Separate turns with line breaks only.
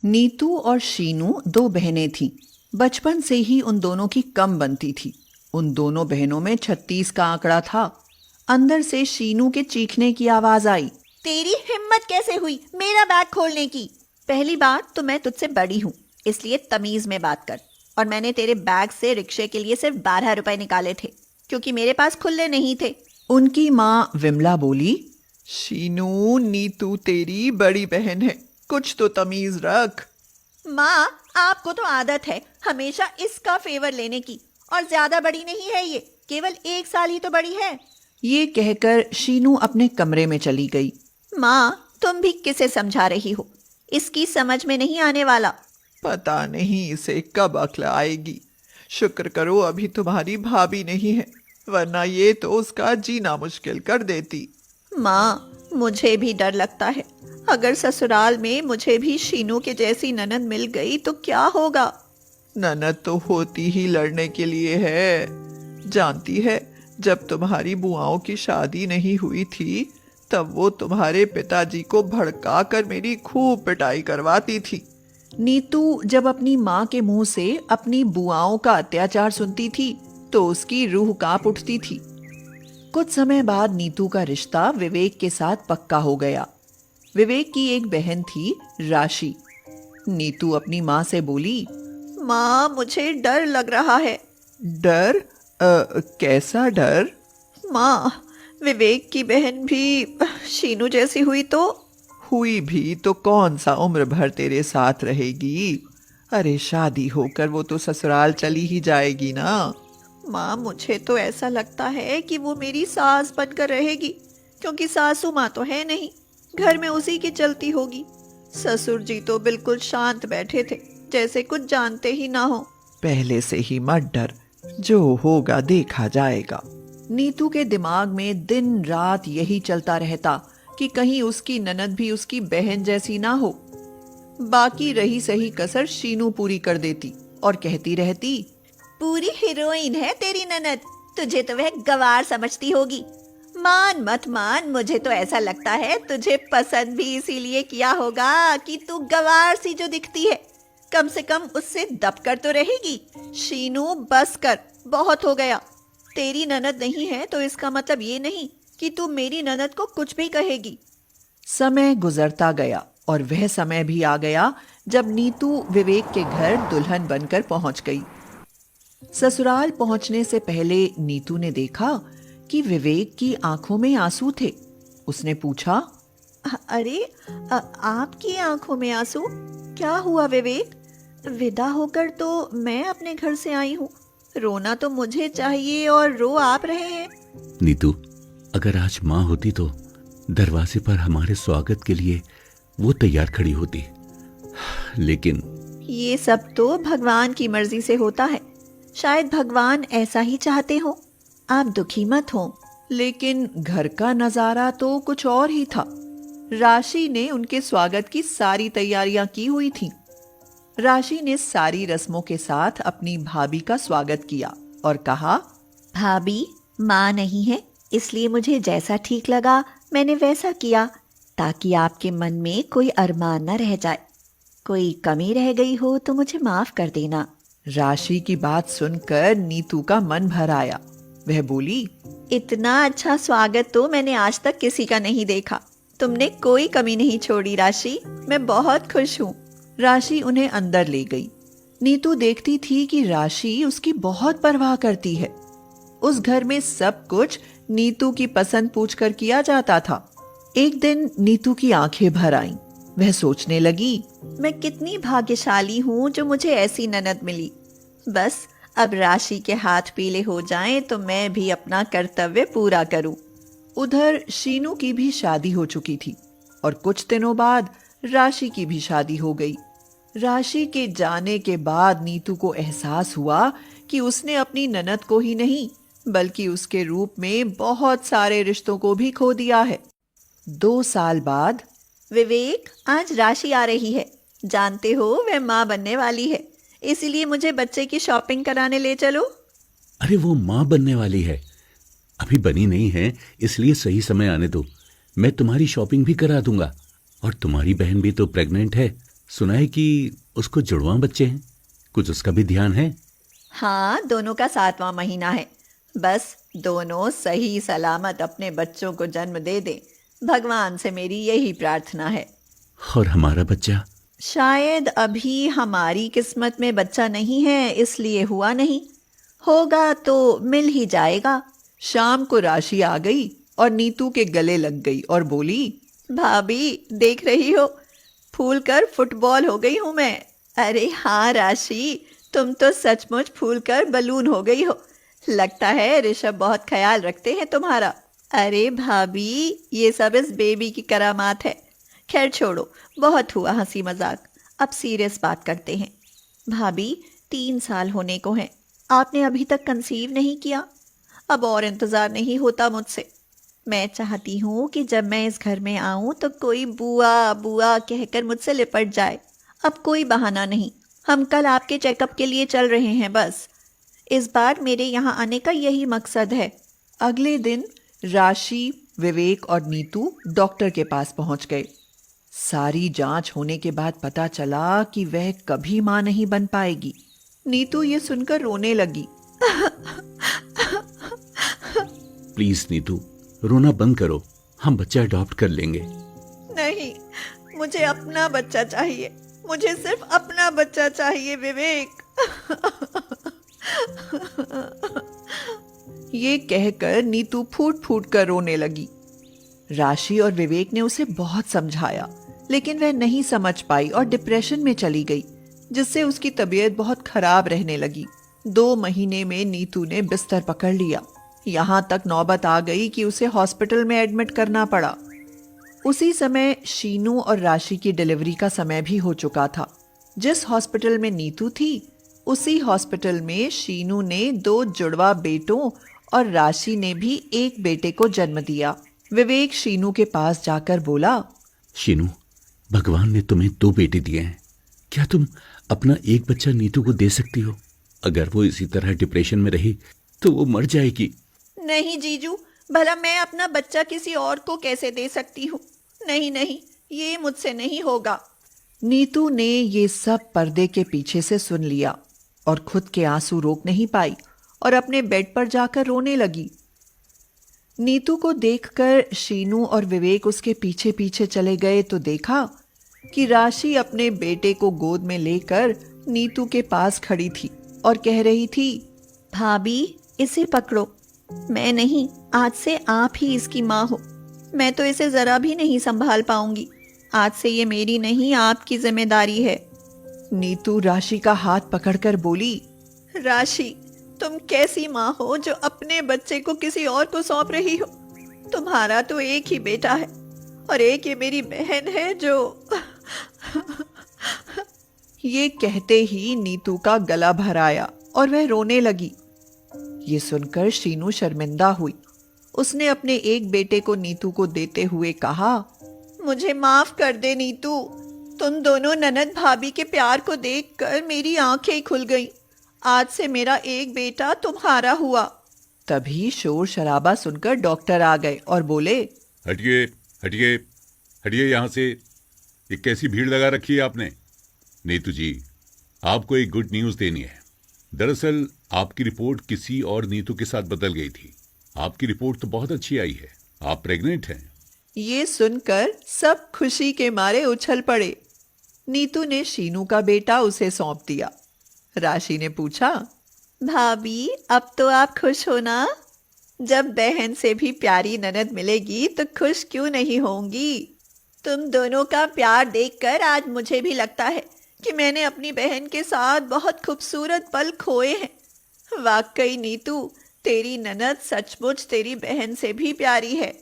नीतू और शीनू दो बहनें थीं। बचपन से ही उन दोनों की कम बनती थी। उन दोनों बहनों में 36 का आंकड़ा था। अंदर से शीनू के चीखने की आवाज आई।
तेरी हिम्मत कैसे हुई मेरा बैग खोलने की? पहली बात तो मैं तुझसे बड़ी हूँ, इसलिए तमीज में बात कर। और मैंने तेरे बैग से रिक्शे के लिए सिर्फ 12 रुपए निकाले थे, क्योंकि मेरे पास खुले नहीं थे।
उनकी माँ विमला बोली, शीनू, नीतू तेरी बड़ी बहन है, कुछ तो तमीज रख।
माँ, आपको तो आदत है हमेशा इसका फेवर लेने की, और ज्यादा बड़ी नहीं है ये, केवल 1 साल ही तो बड़ी है।
ये कहकर शीनू अपने कमरे में चली गई।
माँ, तुम भी किसे समझा रही हो? इसकी समझ में नहीं आने वाला।
पता नहीं इसे कब अक्ल आएगी। शुक्र करो अभी तुम्हारी भाभी नहीं है, वरना ये तो उसका जीना मुश्किल कर देती।
माँ, मुझे भी डर लगता है। अगर ससुराल में मुझे भी शीनू के जैसी ननद मिल गई तो क्या होगा?
ननद तो होती ही लड़ने के लिए है। जानती है, जब तुम्हारी बुआओं की शादी नहीं हुई थी, तब वो तुम्हारे पिताजी को भड़का कर मेरी खूब पिटाई करवाती थी। नीतू जब अपनी माँ के मुंह से अपनी बुआओं का अत्याचार सुनती थी तो उसकी रूह कांप उठती थी। कुछ समय बाद नीतू का रिश्ता विवेक के साथ पक्का हो गया। विवेक की एक बहन थी, राशि। नीतू अपनी माँ से बोली,
माँ, मुझे डर लग रहा है।
डर? कैसा डर?
माँ, विवेक की बहन भी शीनू जैसी हुई तो?
हुई भी तो कौन सा उम्र भर तेरे साथ रहेगी? अरे शादी होकर वो तो ससुराल चली ही जाएगी ना।
माँ, मुझे तो ऐसा लगता है कि वो मेरी सास बनकर रहेगी, क्योंकि सासू माँ तो है नहीं, घर में उसी की चलती होगी। ससुर जी तो बिल्कुल शांत बैठे थे, जैसे कुछ जानते ही ना हो।
पहले से ही मत डर, जो होगा देखा जाएगा। नीतू के दिमाग में दिन रात यही चलता रहता कि कहीं उसकी ननद भी उसकी बहन जैसी ना हो। बाकी रही सही कसर शीनू पूरी कर देती और कहती रहती,
पूरी हीरोइन है तेरी ननद, तुझे तो वह गवार समझती होगी। मान मत मान, मुझे तो ऐसा लगता है तुझे पसंद भी इसीलिए किया होगा कि तू गवार सी जो दिखती है, कम से कम उससे दब कर तो रहेगी। शीनू, बस कर, बहुत हो गया। तेरी ननद नहीं है तो इसका मतलब ये नहीं कि तू मेरी ननद को कुछ भी कहेगी।
समय गुजरता गया और वह समय भी आ गया जब नीतू विवेक के घर दुल्हन बनकर पहुंच गई। ससुराल पहुंचने से पहले नीतू ने देखा कि विवेक की आंखों में आंसू थे। उसने पूछा,
अरे, आपकी आंखों में आंसू? क्या हुआ विवेक? विदा होकर तो मैं अपने घर से आई हूँ, रोना तो मुझे चाहिए और रो आप रहे हैं।
नीतू, अगर आज माँ होती तो दरवाजे पर हमारे स्वागत के लिए वो तैयार खड़ी होती, लेकिन
ये सब तो भगवान की मर्जी से होता है। शायद भगवान ऐसा ही चाहते हो। आप दुखी मत हो।
लेकिन घर का नजारा तो कुछ और ही था। राशि ने उनके स्वागत की सारी तैयारियां की हुई थीं। राशि ने सारी रस्मों के साथ अपनी भाभी का स्वागत किया और कहा,
भाभी, माँ नहीं है, इसलिए मुझे जैसा ठीक लगा मैंने वैसा किया, ताकि आपके मन में कोई अरमान न रह जाए। कोई कमी रह गई हो तो मुझे माफ कर देना।
राशि की बात सुनकर नीतू का मन भर आया। वह बोली,
इतना अच्छा स्वागत तो मैंने आज तक किसी का नहीं देखा। तुमने कोई कमी नहीं छोड़ी राशि, मैं बहुत खुश हूँ।
राशि उन्हें अंदर ले गई। नीतू देखती थी कि राशि उसकी बहुत परवाह करती है। उस घर में सब कुछ नीतू की पसंद पूछकर किया जाता था। एक दिन नीतू की आंखें भर आईं। वह सोचने लगी,
मैं कितनी भाग्यशाली हूँ जो मुझे ऐसी ननद मिली। बस अब राशि के हाथ पीले हो जाएं तो मैं भी अपना कर्तव्य पूरा करूं।
उधर शीनू की भी शादी हो चुकी थी और कुछ दिनों बाद राशि की भी शादी हो गई। राशि के जाने के बाद नीतू को एहसास हुआ कि उसने अपनी ननद को ही नहीं, बल्कि उसके रूप में बहुत सारे रिश्तों को भी खो दिया है। 2 साल बाद,
विवेक, आज राशि आ रही है। जानते हो, वह माँ बनने वाली है, इसीलिए मुझे बच्चे की शॉपिंग कराने ले चलो।
अरे वो माँ बनने वाली है, अभी बनी नहीं है, इसलिए सही समय आने दो। मैं तुम्हारी शॉपिंग भी करा दूंगा, और तुम्हारी बहन भी तो प्रेग्नेंट है, सुना है कि उसको जुड़वां बच्चे हैं, कुछ उसका भी ध्यान है?
हाँ, दोनों का 7वां महीना है। बस दोनों सही सलामत अपने बच्चों को जन्म दे दें, भगवान से मेरी यही प्रार्थना है।
और हमारा बच्चा?
शायद अभी हमारी किस्मत में बच्चा नहीं है, इसलिए हुआ नहीं। होगा तो मिल ही जाएगा।
शाम को राशि आ गई और नीतू के गले लग गई और बोली,
भाभी देख रही हो, फूल कर फुटबॉल हो गई हूँ मैं। अरे हाँ राशि, तुम तो सचमुच फूल कर बलून हो गई हो। लगता है ऋषभ बहुत ख्याल रखते हैं तुम्हारा। अरे भाभी, ये सब इस बेबी की करामात है। खैर छोड़ो, बहुत हुआ हंसी मजाक, अब सीरियस बात करते हैं। भाभी, 3 साल होने को हैं, आपने अभी तक कंसीव नहीं किया। अब और इंतज़ार नहीं होता मुझसे। मैं चाहती हूँ कि जब मैं इस घर में आऊँ तो कोई बुआ बुआ कहकर मुझसे लिपट जाए। अब कोई बहाना नहीं, हम कल आपके चेकअप के लिए चल रहे हैं। बस इस बार मेरे यहाँ आने का यही मकसद है।
अगले दिन राशि, विवेक और नीतू डॉक्टर के पास पहुंच गए। सारी जांच होने के बाद पता चला कि वह कभी मां नहीं बन पाएगी। नीतू ये सुनकर रोने लगी।
प्लीज नीतू, रोना बंद करो, हम बच्चा अडॉप्ट कर लेंगे।
नहीं, मुझे अपना बच्चा चाहिए। मुझे सिर्फ अपना बच्चा चाहिए विवेक।
ये कहकर नीतू फूट फूट कर रोने लगी। राशि और विवेक ने उसे बहुत समझाया, लेकिन वह नहीं समझ पाई और डिप्रेशन में चली गई, जिससे उसकी तबीयत बहुत खराब रहने लगी। 2 महीने में नीतू ने बिस्तर पकड़ लिया। यहाँ तक नौबत आ गई कि उसे हॉस्पिटल में एडमिट करना पड़ा। उसी समय शीनू और राशि की डिलीवरी का समय भी हो चुका था। जिस हॉस्पिटल में नीतू थी, उसी हॉस्पिटल में शीनू ने 2 जुड़वा बेटों और राशि ने भी एक बेटे को जन्म दिया। विवेक शीनू के पास जाकर बोला,
शीनू, भगवान ने तुम्हें 2 बेटे दिए हैं, क्या तुम अपना एक बच्चा नीतू को दे सकती हो? अगर वो इसी तरह डिप्रेशन में रही तो वो मर जाएगी।
नहीं जीजू, भला मैं अपना बच्चा किसी और को कैसे दे सकती हूँ? नहीं नहीं, ये मुझसे नहीं होगा।
नीतू ने ये सब पर्दे के पीछे से सुन लिया और खुद के आंसू रोक नहीं पाई और अपने बेड पर जाकर रोने लगी। नीतू को देखकर शीनू और विवेक उसके पीछे पीछे चले गए तो देखा कि राशि अपने बेटे को गोद में लेकर नीतू के पास खड़ी थी और कह रही थी,
भाभी इसे पकड़ो। मैं नहीं, आज से आप ही इसकी माँ हो। मैं तो इसे जरा भी नहीं संभाल पाऊंगी। आज से ये मेरी नहीं, आपकी जिम्मेदारी है।
नीतू राशि का हाथ पकड़कर बोली,
राशि, तुम कैसी माँ हो जो अपने बच्चे को किसी और को सौंप रही हो? तुम्हारा तो एक ही बेटा है और एक ये मेरी बहन है जो
ये कहते ही नीतू का गला भर आया और वह रोने लगी। ये सुनकर शीनू शर्मिंदा हुई। उसने अपने एक बेटे को नीतू को देते हुए कहा,
मुझे माफ कर दे नीतू। तुम दोनों ननद भाभी के प्यार को देखकर मेरी आंखें खुल गईं। आज से मेरा एक बेटा तुम्हारा हुआ।
तभी शोर शराबा सुनकर डॉक्टर आ गए और बोले,
हटिए हटिए हटिए यहाँ से। ये कैसी भीड़ लगा रखी है आपने? नीतू जी, आपको एक गुड न्यूज़ देनी है। दरअसल आपकी रिपोर्ट किसी और नीतू के साथ बदल गई थी। आपकी रिपोर्ट तो बहुत अच्छी आई है, आप प्रेग्नेंट हैं।
ये सुनकर सब खुशी के मारे उछल पड़े। नीतू ने शीनू का बेटा उसे सौंप दिया। राशि ने पूछा,
भाभी अब तो आप खुश हो ना? जब बहन से भी प्यारी ननद मिलेगी तो खुश क्यों नहीं होंगी? तुम दोनों का प्यार देखकर आज मुझे भी लगता है कि मैंने अपनी बहन के साथ बहुत खूबसूरत पल खोए हैं। वाकई नीतू, तेरी ननद सचमुच तेरी बहन से भी प्यारी है।